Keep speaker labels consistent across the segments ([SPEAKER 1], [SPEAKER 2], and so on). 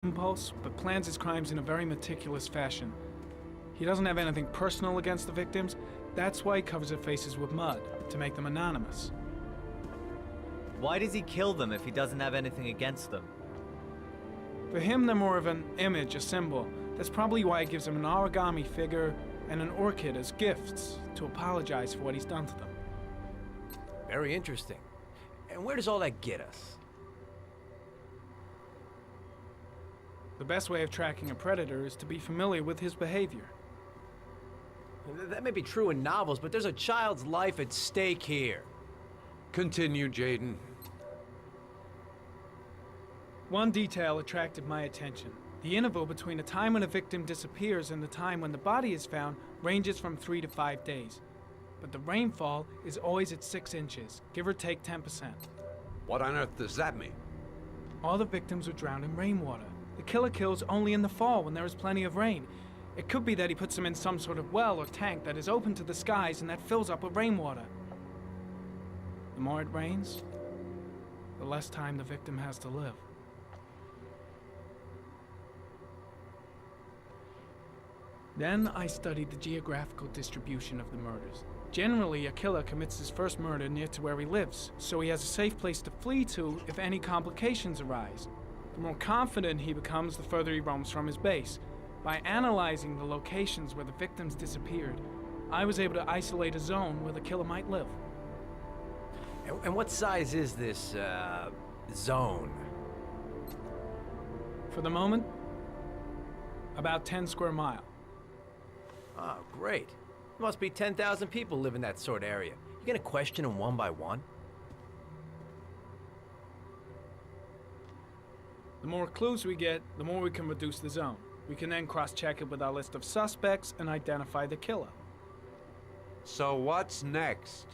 [SPEAKER 1] impulse, but plans his crimes in a very meticulous fashion. He doesn't have anything personal against the victims. That's why he covers their faces with mud, to make them anonymous.
[SPEAKER 2] Why does he kill them if he doesn't have anything against them?
[SPEAKER 1] For him, they're more of an image, a symbol. That's probably why he gives them an origami figure and an orchid as gifts to apologize for what he's done to them.
[SPEAKER 3] Very interesting. And where does all that get us?
[SPEAKER 1] The best way of tracking a predator is to be familiar with his behavior.
[SPEAKER 3] That may be true in novels, but there's a child's life at stake here.
[SPEAKER 4] Continue, Jayden.
[SPEAKER 1] One detail attracted my attention. The interval between the time when a victim disappears and the time when the body is found ranges from 3 to 5 days. But the rainfall is always at 6 inches, give or take 10%.
[SPEAKER 4] What on earth does that mean?
[SPEAKER 1] All the victims were drowned in rainwater. The killer kills only in the fall when there is plenty of rain. It could be that he puts them in some sort of well or tank that is open to the skies and that fills up with rainwater. The more it rains, the less time the victim has to live. Then I studied the geographical distribution of the murders. Generally, a killer commits his first murder near to where he lives, so he has a safe place to flee to if any complications arise. The more confident he becomes, the further he roams from his base. By analyzing the locations where the victims disappeared, I was able to isolate a zone where the killer might live.
[SPEAKER 3] And what size is this, zone?
[SPEAKER 1] For the moment, about 10 square miles.
[SPEAKER 3] Oh, great. There must be 10,000 people live in that sort of area. You gonna question them one by one?
[SPEAKER 1] The more clues we get, the more we can reduce the zone. We can then cross-check it with our list of suspects and identify the killer.
[SPEAKER 4] So what's next?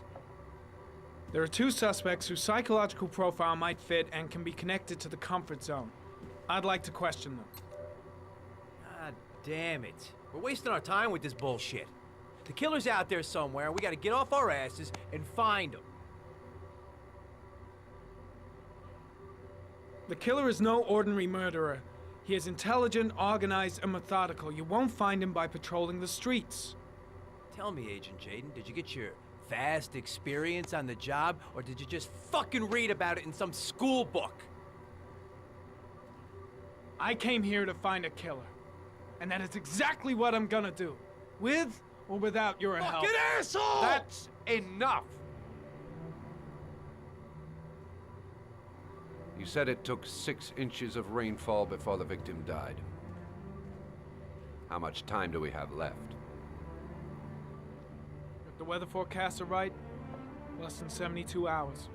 [SPEAKER 1] There are 2 suspects whose psychological profile might fit and can be connected to the comfort zone. I'd like to question them.
[SPEAKER 3] God damn it. We're wasting our time with this bullshit. The killer's out there somewhere, and we gotta get off our asses and find him.
[SPEAKER 1] The killer is no ordinary murderer. He is intelligent, organized, and methodical. You won't find him by patrolling the streets.
[SPEAKER 3] Tell me, Agent Jayden, did you get your vast experience on the job, or did you just fucking read about it in some school book?
[SPEAKER 1] I came here to find a killer. And that is exactly what I'm gonna do. With or without your help.
[SPEAKER 4] Fucking asshole! That's enough! You said it took 6 inches of rainfall before the victim died. How much time do we have left?
[SPEAKER 1] If the weather forecasts are right, less than 72 hours.